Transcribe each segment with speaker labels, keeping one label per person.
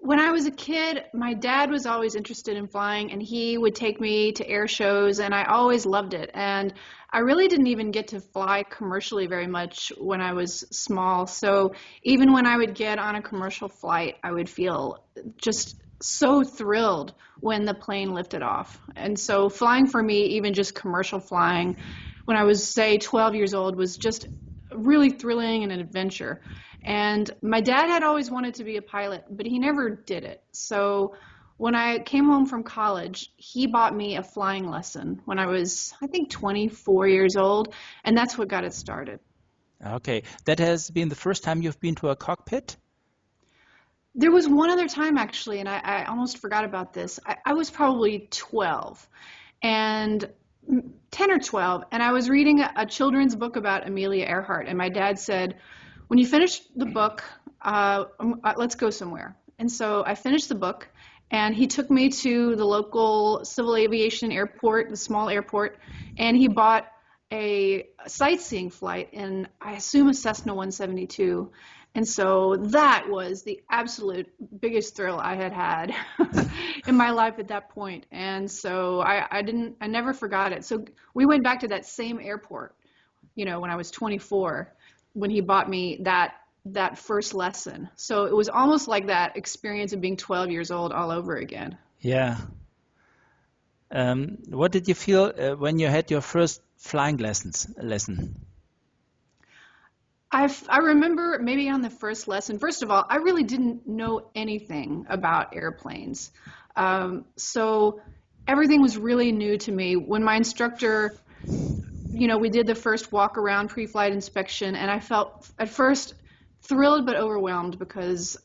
Speaker 1: When I was a kid, my dad was always interested in flying and he would take me to air shows and I always loved it. And I really didn't even get to fly commercially very much when I was small. So even when I would get on a commercial flight, I would feel just so thrilled when the plane lifted off. And so flying for me, even just commercial flying, when I was, say, 12 years old, was just really thrilling and an adventure. And my dad had always wanted to be a pilot, but he never did it. So when I came home from college, he bought me a flying lesson when I was, I think, 24 years old, and that's what got it started.
Speaker 2: Okay, that has been the first time you've been to a cockpit?
Speaker 1: There was one other time actually, and I almost forgot about this. I was probably 12 and 10 or 12, and I was reading a children's book about Amelia Earhart, and my dad said, when you finish the book, let's go somewhere. And so I finished the book, and he took me to the local civil aviation airport, the small airport, and he bought a sightseeing flight in, I assume, a Cessna 172. And so that was the absolute biggest thrill I had had in my life at that point. And so I never forgot it. So we went back to that same airport, when I was 24, when he bought me that first lesson. So it was almost like that experience of being 12 years old all over again.
Speaker 2: Yeah. What did you feel when you had your first flying lesson?
Speaker 1: I remember maybe on the first lesson, first of all, I really didn't know anything about airplanes. So everything was really new to me. When my instructor, we did the first walk around pre-flight inspection, and I felt at first thrilled but overwhelmed because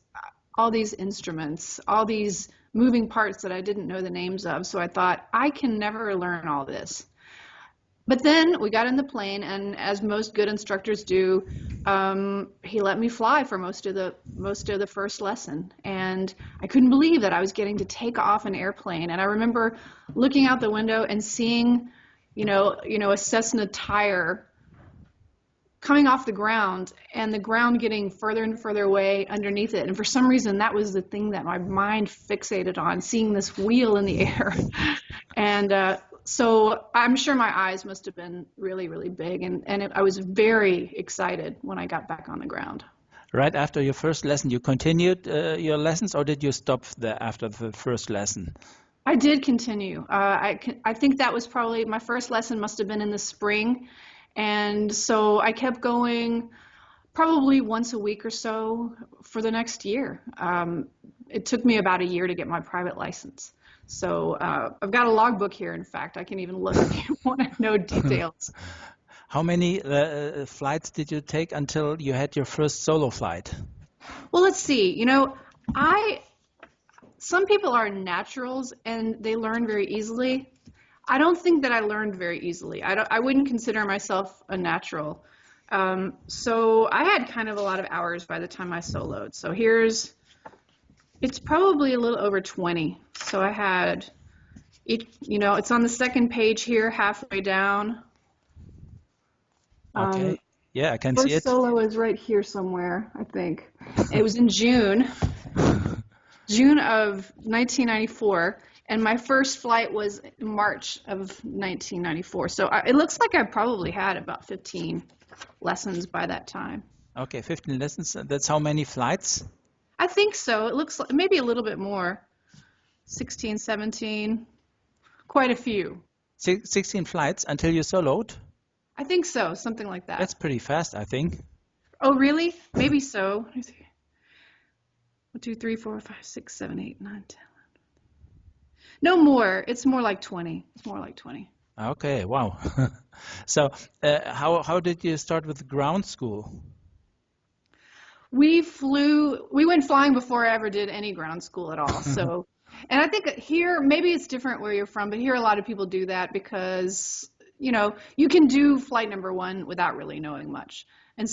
Speaker 1: all these instruments, all these moving parts that I didn't know the names of. So I thought, I can never learn all this. But then we got in the plane, and as most good instructors do, he let me fly for most of the first lesson, and I couldn't believe that I was getting to take off an airplane. And I remember looking out the window and seeing, a Cessna tire coming off the ground, and the ground getting further and further away underneath it. And for some reason, that was the thing that my mind fixated on, seeing this wheel in the air, and so I'm sure my eyes must have been really, really big, and I was very excited when I got back on the ground.
Speaker 2: Right after your first lesson, you continued your lessons, or did you stop there after the first lesson?
Speaker 1: I did continue. I think that was probably, my first lesson must have been in the spring, and so I kept going probably once a week or so for the next year. It took me about a year to get my private license. So I've got a logbook here, in fact. I can even look if you want to know details.
Speaker 2: How many flights did you take until you had your first solo flight?
Speaker 1: Well, let's see. Some people are naturals and they learn very easily. I don't think that I learned very easily. I wouldn't consider myself a natural. So I had kind of a lot of hours by the time I soloed. So it's probably a little over 20. So I had, it's on the second page here, halfway down.
Speaker 2: Okay. Yeah, I can see it.
Speaker 1: First solo is right here somewhere, I think. It was in June of 1994, and my first flight was in March of 1994. So it looks like I probably had about 15 lessons by that time.
Speaker 2: Okay, 15 lessons. That's how many flights?
Speaker 1: I think so. It looks like maybe a little bit more. 16, 17, quite a few.
Speaker 2: 16 flights until you soloed?
Speaker 1: I think so, something like that.
Speaker 2: That's pretty fast, I think.
Speaker 1: Oh, really? Maybe so. 1, 2, 3, 4, 5, 6, 7, 8, 9, 10, 11. No more. It's more like 20. It's more like 20.
Speaker 2: Okay, wow. So how did you start with ground school?
Speaker 1: We went flying before I ever did any ground school at all. So, and I think here, maybe it's different where you're from, but here a lot of people do that because, you can do flight number 1 without really knowing much. And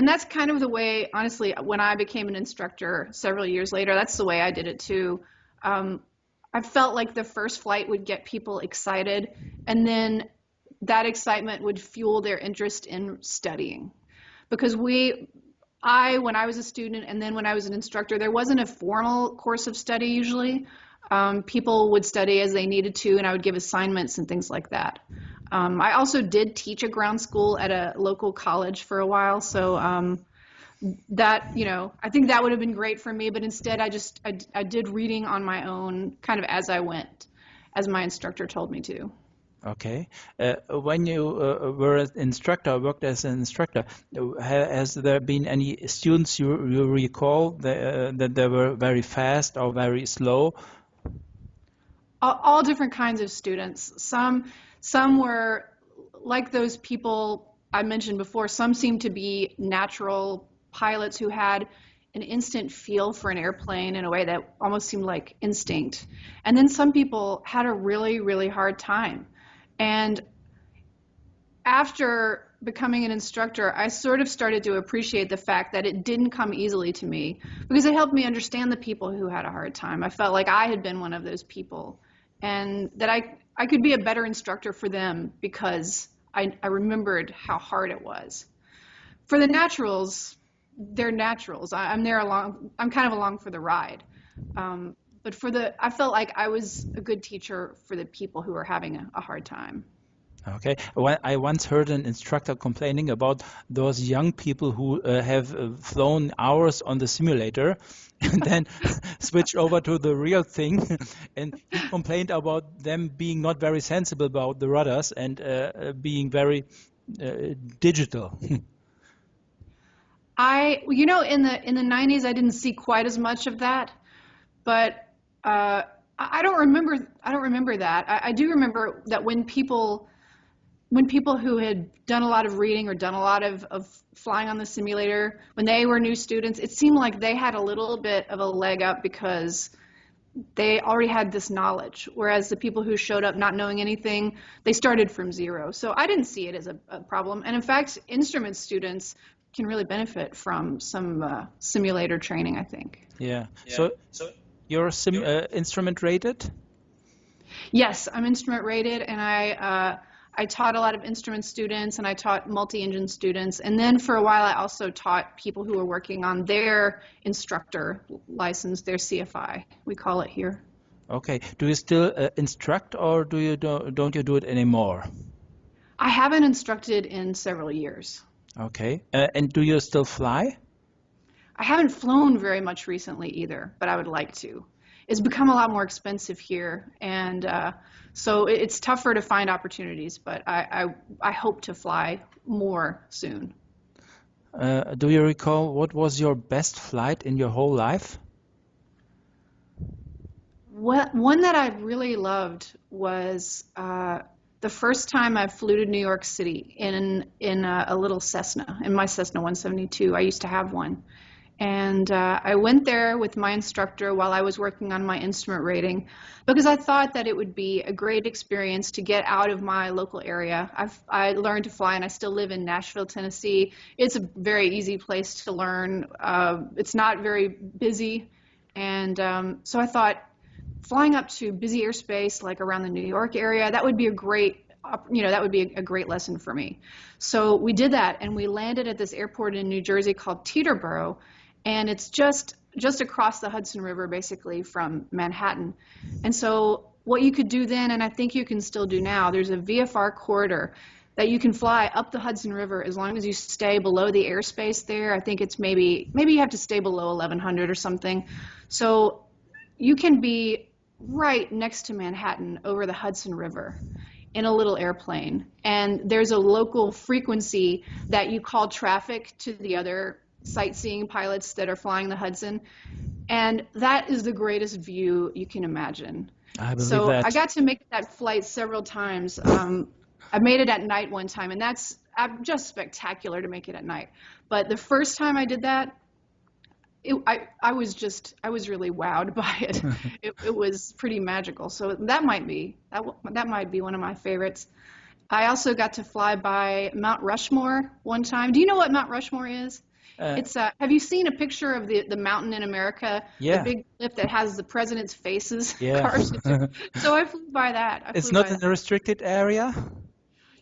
Speaker 1: that's kind of the way, honestly, when I became an instructor several years later, that's the way I did it too. I felt like the first flight would get people excited, and then that excitement would fuel their interest in studying. Because When I was a student and then when I was an instructor, there wasn't a formal course of study usually. People would study as they needed to, and I would give assignments and things like that. I also did teach a ground school at a local college for a while, so I think that would have been great for me, but instead I did reading on my own kind of as I went, as my instructor told me to.
Speaker 2: Okay. When you were an instructor, worked as an instructor, has there been any students you recall that they were very fast or very slow?
Speaker 1: All different kinds of students. Some were like those people I mentioned before. Some seemed to be natural pilots who had an instant feel for an airplane in a way that almost seemed like instinct. And then some people had a really, really hard time. And after becoming an instructor, I sort of started to appreciate the fact that it didn't come easily to me because it helped me understand the people who had a hard time. I felt like I had been one of those people and that I could be a better instructor for them because I remembered how hard it was. For the naturals, they're naturals. I'm kind of along for the ride. But I felt like I was a good teacher for the people who were having a hard time.
Speaker 2: Okay. Well, I once heard an instructor complaining about those young people who have flown hours on the simulator and then switch over to the real thing. And he complained about them being not very sensible about the rudders and being very digital.
Speaker 1: In the 90s, I didn't see quite as much of that, but I don't remember that. I do remember that when people who had done a lot of reading or done a lot of flying on the simulator, when they were new students, it seemed like they had a little bit of a leg up because they already had this knowledge, whereas the people who showed up not knowing anything, they started from zero. So I didn't see it as a problem. And in fact, instrument students can really benefit from some simulator training, I think.
Speaker 2: Yeah. So you're instrument rated?
Speaker 1: Yes, I'm instrument rated, and I taught a lot of instrument students, and I taught multi-engine students, and then for a while I also taught people who were working on their instructor license, their CFI, we call it here.
Speaker 2: Okay. Do you still instruct, or don't you do it anymore?
Speaker 1: I haven't instructed in several years.
Speaker 2: Okay. And do you still fly?
Speaker 1: I haven't flown very much recently either, but I would like to. It's become a lot more expensive here, and so it's tougher to find opportunities, but I hope to fly more soon.
Speaker 2: Do you recall what was your best flight in your whole life?
Speaker 1: One that I really loved was the first time I flew to New York City in a little Cessna, in my Cessna 172. I used to have one. And I went there with my instructor while I was working on my instrument rating because I thought that it would be a great experience to get out of my local area. I learned to fly and I still live in Nashville, Tennessee. It's a very easy place to learn. It's not very busy. And so I thought flying up to busy airspace like around the New York area, that would be a great a great lesson for me. So we did that and we landed at this airport in New Jersey called Teterboro. And it's just across the Hudson River, basically, from Manhattan. And so what you could do then, and I think you can still do now, there's a VFR corridor that you can fly up the Hudson River as long as you stay below the airspace there. I think it's maybe you have to stay below 1100 or something. So you can be right next to Manhattan over the Hudson River in a little airplane. And there's a local frequency that you call traffic to the other sightseeing pilots that are flying the Hudson, and that is the greatest view you can imagine.
Speaker 2: I believe that.
Speaker 1: I got to make that flight several times. I made it at night one time, and that's just spectacular to make it at night. But the first time I did that, I was really wowed by it. It was pretty magical. So that might be one of my favorites. I also got to fly by Mount Rushmore one time. Do you know what Mount Rushmore is? It's have you seen a picture of the mountain in America?
Speaker 2: Yeah.
Speaker 1: The big cliff that has the president's faces
Speaker 2: Yeah.
Speaker 1: carved into it. So I flew by that.
Speaker 2: It's not in a restricted area?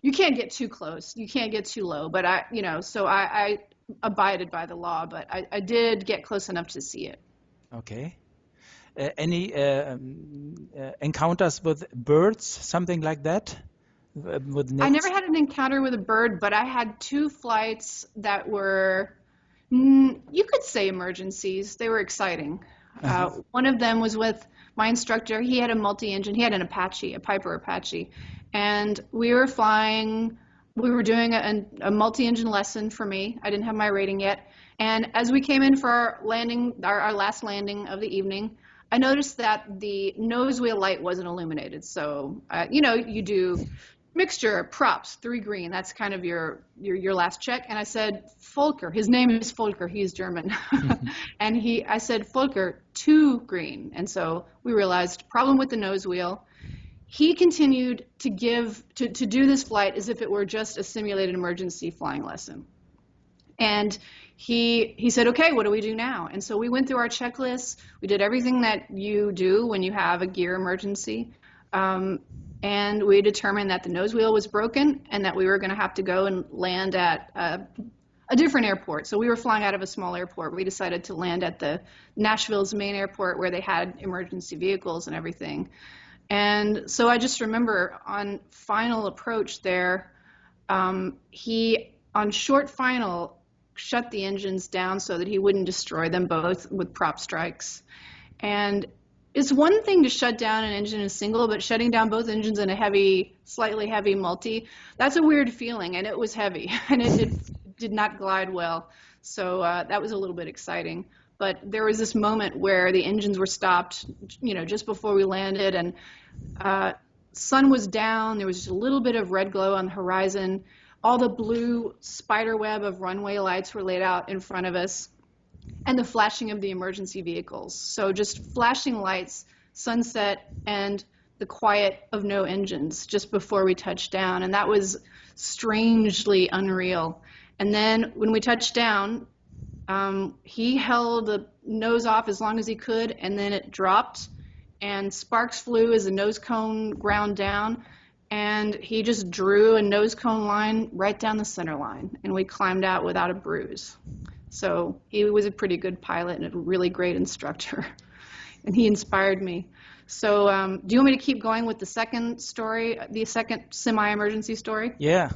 Speaker 1: You can't get too close. You can't get too low. But abided by the law, but I did get close enough to see it.
Speaker 2: Okay. Any encounters with birds, something like that? With
Speaker 1: I never
Speaker 2: nets?
Speaker 1: had an encounter with a bird, but I had two flights that were, you could say emergencies. They were exciting.
Speaker 2: Uh-huh.
Speaker 1: One of them was with my instructor. He had a multi-engine. He had an Apache, a Piper Apache, and we were flying. We were doing a multi-engine lesson for me. I didn't have my rating yet. And as we came in for our landing, our last landing of the evening, I noticed that the nose wheel light wasn't illuminated. So, you do mixture, props, 3 green. That's kind of your last check. And I said, Volker, his name is Volker, he's German. And I said, Volker, 2 green. And so we realized problem with the nose wheel. He continued to do this flight as if it were just a simulated emergency flying lesson. And he said, okay, what do we do now? And so we went through our checklist. We did everything that you do when you have a gear emergency. And we determined that the nose wheel was broken and that we were going to have to go and land at a different airport. So we were flying out of a small airport. We decided to land at the Nashville's main airport where they had emergency vehicles and everything. And so I just remember on final approach there, he, on short final, shut the engines down so that he wouldn't destroy them both with prop strikes. And it's one thing to shut down an engine in a single, but shutting down both engines in a slightly heavy multi, that's a weird feeling, and it was heavy, and it did not glide well. So that was a little bit exciting. But there was this moment where the engines were stopped, just before we landed, and sun was down. There was just a little bit of red glow on the horizon. All the blue spider web of runway lights were laid out in front of us, and the flashing of the emergency vehicles. So just flashing lights, sunset, and the quiet of no engines just before we touched down. And that was strangely unreal. And then when we touched down, he held the nose off as long as he could, and then it dropped, and sparks flew as the nose cone ground down, and he just drew a nose cone line right down the center line, and we climbed out without a bruise. So he was a pretty good pilot and a really great instructor, and he inspired me. So do you want me to keep going with the second story, the second semi-emergency story?
Speaker 2: Yeah.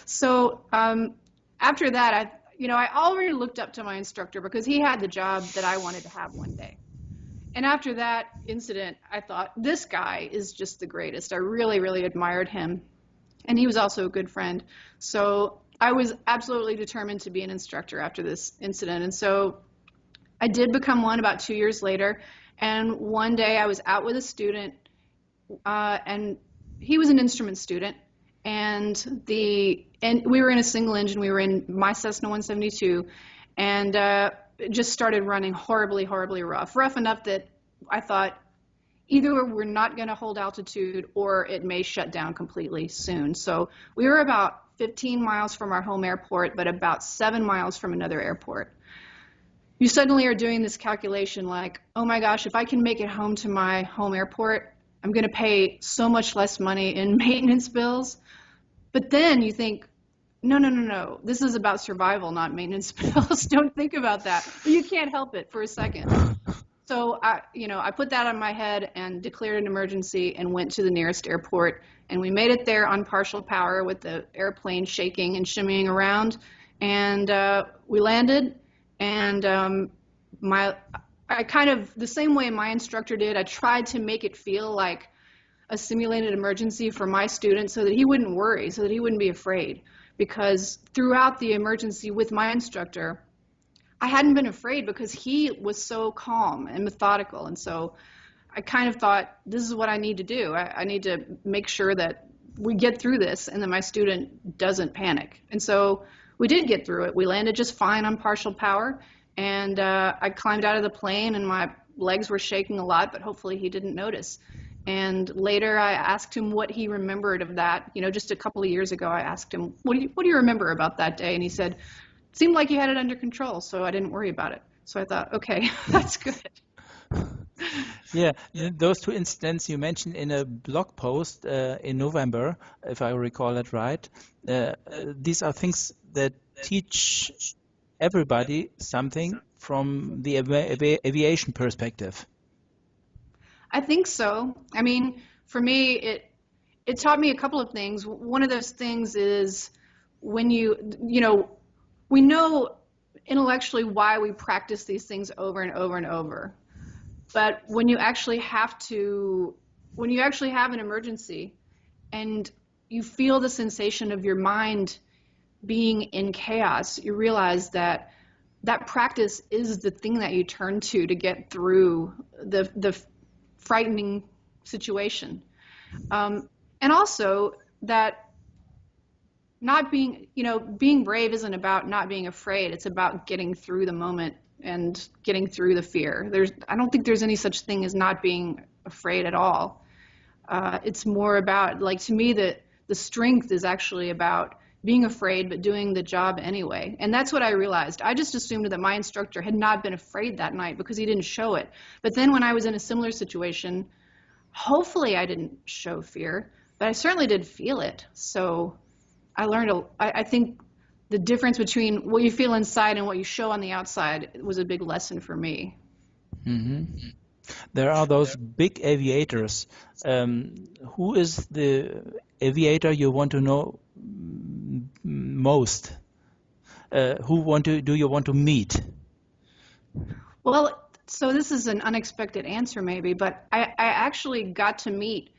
Speaker 1: So after that, I already looked up to my instructor because he had the job that I wanted to have one day. And after that incident, I thought, this guy is just the greatest. I really, really admired him. And he was also a good friend. So I was absolutely determined to be an instructor after this incident. And so I did become one about 2 years later. And one day I was out with a student, and he was an instrument student. And we were in a single engine. We were in my Cessna 172, and it just started running horribly, horribly rough enough that I thought either we're not going to hold altitude or it may shut down completely soon. So we were about 15 miles from our home airport, but about 7 miles from another airport. You suddenly are doing this calculation like, oh my gosh, if I can make it home to my home airport, I'm going to pay so much less money in maintenance bills. But then you think, no, this is about survival, not maintenance bills. Don't think about that. But you can't help it for a second. So I put that on my head and declared an emergency and went to the nearest airport. And we made it there on partial power with the airplane shaking and shimmying around. And we landed. And I kind of, the same way my instructor did, I tried to make it feel like a simulated emergency for my student so that he wouldn't worry, so that he wouldn't be afraid. Because throughout the emergency with my instructor, I hadn't been afraid because he was so calm and methodical. And so I kind of thought, this is what I need to do. I need to make sure that we get through this and that my student doesn't panic. And so we did get through it. We landed just fine on partial power. And I climbed out of the plane and my legs were shaking a lot, but hopefully he didn't notice. And later I asked him what he remembered of that. Just a couple of years ago, I asked him, what do you remember about that day? And he said, it seemed like you had it under control, so I didn't worry about it. So I thought, okay, that's good.
Speaker 2: Yeah, those two incidents you mentioned in a blog post in November, if I recall it right. These are things that teach everybody something from the aviation perspective.
Speaker 1: I think so. I mean, for me, it taught me a couple of things. One of those things is when you know, we know intellectually why we practice these things over and over and over. But when you actually have an emergency and you feel the sensation of your mind being in chaos, you realize that that practice is the thing that you turn to get through the frightening situation. And also that not being, being brave isn't about not being afraid. It's about getting through the moment and getting through the fear. I don't think there's any such thing as not being afraid at all. It's more about, like, to me, the strength is actually about being afraid but doing the job anyway. And that's what I realized. I just assumed that my instructor had not been afraid that night because he didn't show it. But then when I was in a similar situation, hopefully I didn't show fear, but I certainly did feel it. So I think the difference between what you feel inside and what you show on the outside was a big lesson for me.
Speaker 2: Hmm. There are those big aviators. Who is the aviator you want to know most? Do you want to meet?
Speaker 1: Well, so this is an unexpected answer maybe, but I actually got to meet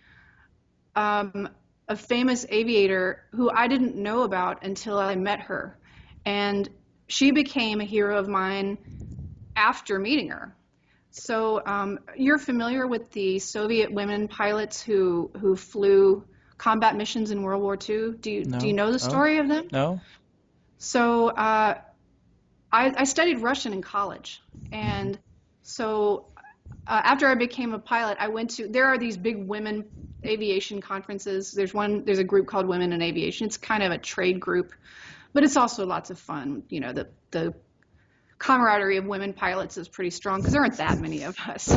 Speaker 1: a famous aviator who I didn't know about until I met her. And she became a hero of mine after meeting her. So you're familiar with the Soviet women pilots who flew combat missions in World War II? Do you
Speaker 2: No,
Speaker 1: know the
Speaker 2: no,
Speaker 1: story of them?
Speaker 2: no.
Speaker 1: So I studied Russian in college, and so after I became a pilot, there are these big women aviation conferences. There's a group called Women in Aviation. It's kind of a trade group, but it's also lots of fun. The camaraderie of women pilots is pretty strong because there aren't that many of us.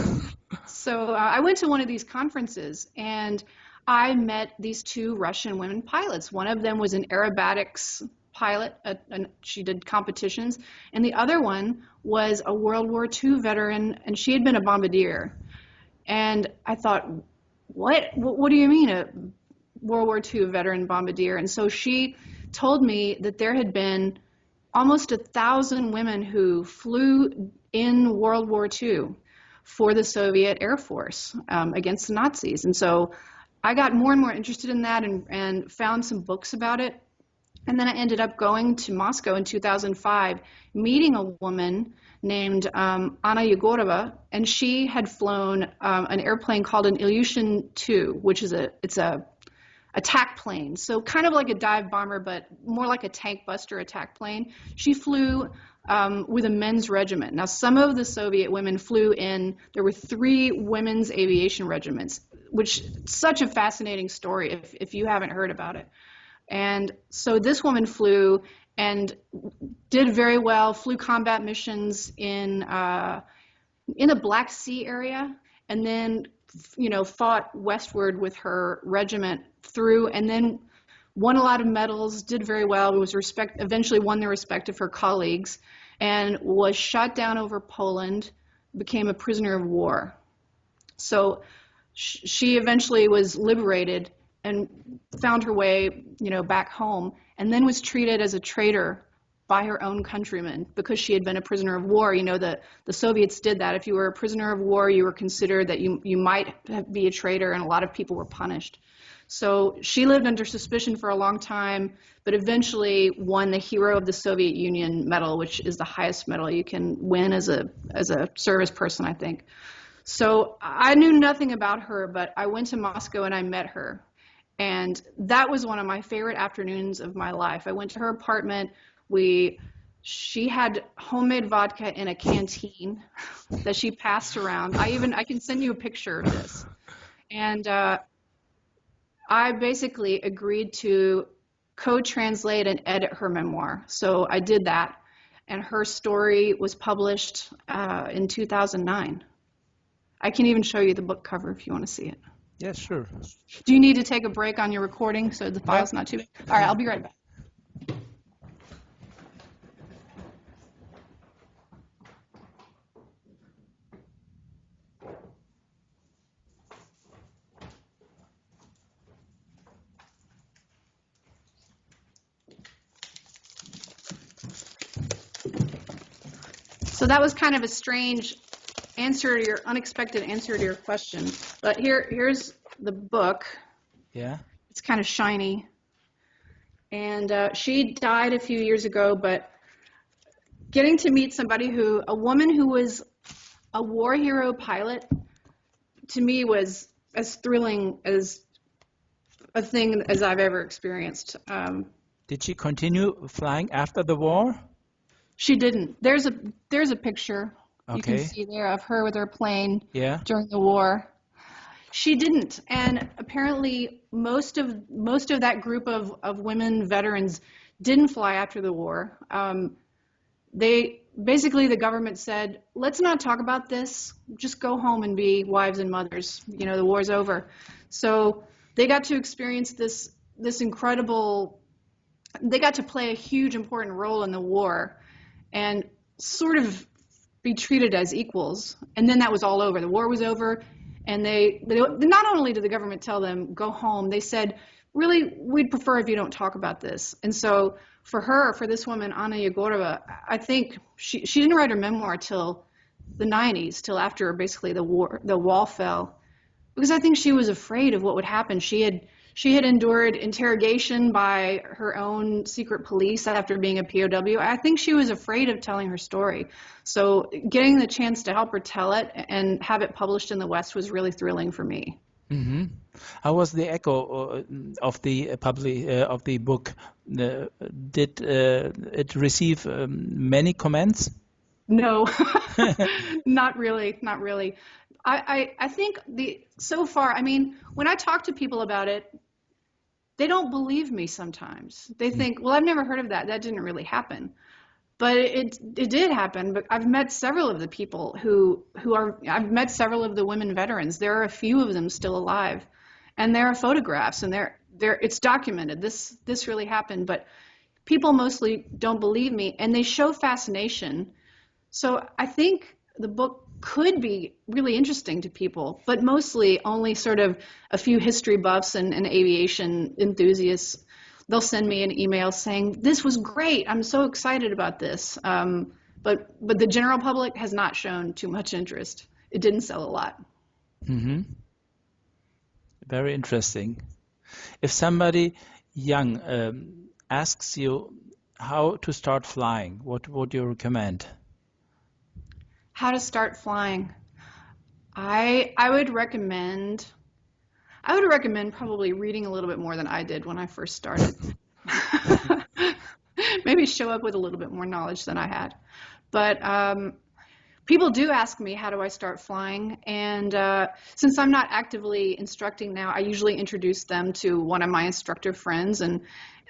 Speaker 1: So I went to one of these conferences and I met these two Russian women pilots. One of them was an aerobatics pilot, and she did competitions, and the other one was a World War II veteran, and she had been a bombardier. And I thought, what do you mean a World War II veteran bombardier? And so she told me that there had been almost 1,000 women who flew in World War II for the Soviet Air Force against the Nazis. And so I got more and more interested in that and found some books about it. And then I ended up going to Moscow in 2005, meeting a woman named Anna Yegorova, and she had flown an airplane called an Ilyushin 2, which is it's a attack plane. So kind of like a dive bomber, but more like a tank buster attack plane. She flew with a men's regiment. Now, some of the Soviet women flew in, there were 3 women's aviation regiments, which such a fascinating story if you haven't heard about it. And so this woman flew and did very well, flew combat missions in the Black Sea area, and then fought westward with her regiment through, and then won a lot of medals, did very well, eventually won the respect of her colleagues, and was shot down over Poland, became a prisoner of war. So she eventually was liberated and found her way, back home, and then was treated as a traitor by her own countrymen because she had been a prisoner of war. The Soviets did that. If you were a prisoner of war, you were considered that you might be a traitor, and a lot of people were punished. So she lived under suspicion for a long time, but eventually won the Hero of the Soviet Union medal, which is the highest medal you can win as a service person, I think. So I knew nothing about her, but I went to Moscow and I met her. And that was one of my favorite afternoons of my life. I went to her apartment. She had homemade vodka in a canteen that she passed around. I can send you a picture of this. And I basically agreed to co-translate and edit her memoir. So I did that, and her story was published in 2009. I can even show you the book cover if you want to see it.
Speaker 2: Yeah, sure.
Speaker 1: Do you need to take a break on your recording so the
Speaker 2: No.
Speaker 1: file's not too big? All right, I'll be right back. So that was kind of a strange unexpected answer to your question. But here's the book.
Speaker 2: Yeah.
Speaker 1: It's kind of shiny. And she died a few years ago, but getting to meet a woman who was a war hero pilot, to me was as thrilling as a thing as I've ever experienced.
Speaker 2: Did she continue flying after the war?
Speaker 1: She didn't. There's a picture you can
Speaker 2: Okay.
Speaker 1: see there of her with her plane
Speaker 2: Yeah.
Speaker 1: during the war. She didn't, and apparently most of that group of women veterans didn't fly after the war. They basically, the government said, let's not talk about this. Just go home and be wives and mothers. You know, the war's over. So they got to experience this incredible. They got to play a huge important role in the war, and sort of be treated as equals. And then that was all over. The war was over, and they not only did the government tell them go home, they said, really, we'd prefer if you don't talk about this. And so for this woman, Anna Yegorova, I think she didn't write her memoir till the 90s, till after basically the wall fell, because I think she was afraid of what would happen. She had endured interrogation by her own secret police after being a POW. I think she was afraid of telling her story. So getting the chance to help her tell it and have it published in the West was really thrilling for me.
Speaker 2: Mm-hmm. How was the echo of the book? Did it receive many comments?
Speaker 1: No, not really, not really. I think so far, I mean, when I talk to people about it, they don't believe me sometimes. They think, well, I've never heard of that. That didn't really happen. But it did happen. But I've met several of the people I've met several of the women veterans. There are a few of them still alive, and there are photographs, and it's documented. This really happened. But people mostly don't believe me, and they show fascination. So I think the book could be really interesting to people, but mostly only sort of a few history buffs and aviation enthusiasts. They'll send me an email saying, this was great, I'm so excited about this. But the general public has not shown too much interest. It didn't sell a lot.
Speaker 2: Mm-hmm. Very interesting. If somebody young asks you how to start flying, what would you recommend?
Speaker 1: How to start flying. I would recommend probably reading a little bit more than I did when I first started. Maybe show up with a little bit more knowledge than I had. But people do ask me, how do I start flying? And since I'm not actively instructing now, I usually introduce them to one of my instructor friends, and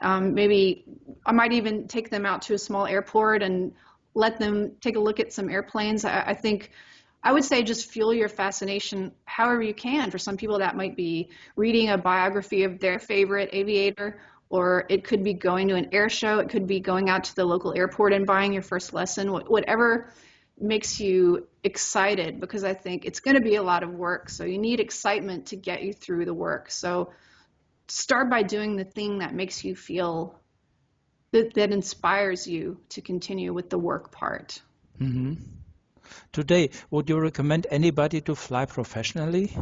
Speaker 1: maybe I might even take them out to a small airport and let them take a look at some airplanes. I think I would say just fuel your fascination however you can. For some people, that might be reading a biography of their favorite aviator, or it could be going to an air show. It could be going out to the local airport and buying your first lesson, whatever makes you excited, because I think it's going to be a lot of work. So you need excitement to get you through the work. So start by doing the thing that makes you feel that inspires you to continue with the work part.
Speaker 2: Mm-hmm. Today, would you recommend anybody to fly professionally?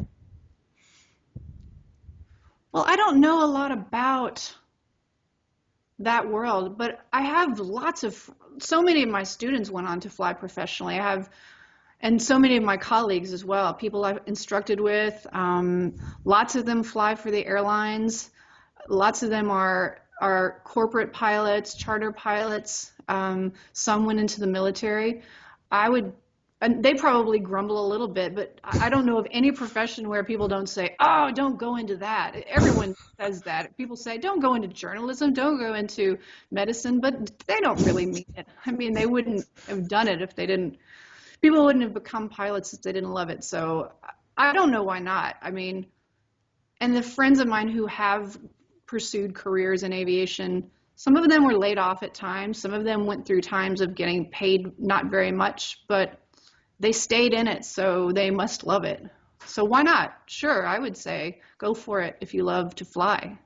Speaker 1: Well, I don't know a lot about that world, but I have so many of my students went on to fly professionally. And so many of my colleagues as well, people I've instructed with, lots of them fly for the airlines. Lots of them are corporate pilots, charter pilots. Some went into the military. And they probably grumble a little bit, but I don't know of any profession where people don't say, oh, don't go into that. Everyone says that. People say, don't go into journalism, don't go into medicine, but they don't really mean it. I mean, they wouldn't have done it if people wouldn't have become pilots if they didn't love it. So I don't know why not. I mean, and the friends of mine who have pursued careers in aviation, some of them were laid off at times. Some of them went through times of getting paid not very much, but they stayed in it, so they must love it. So why not? Sure, I would say go for it if you love to fly.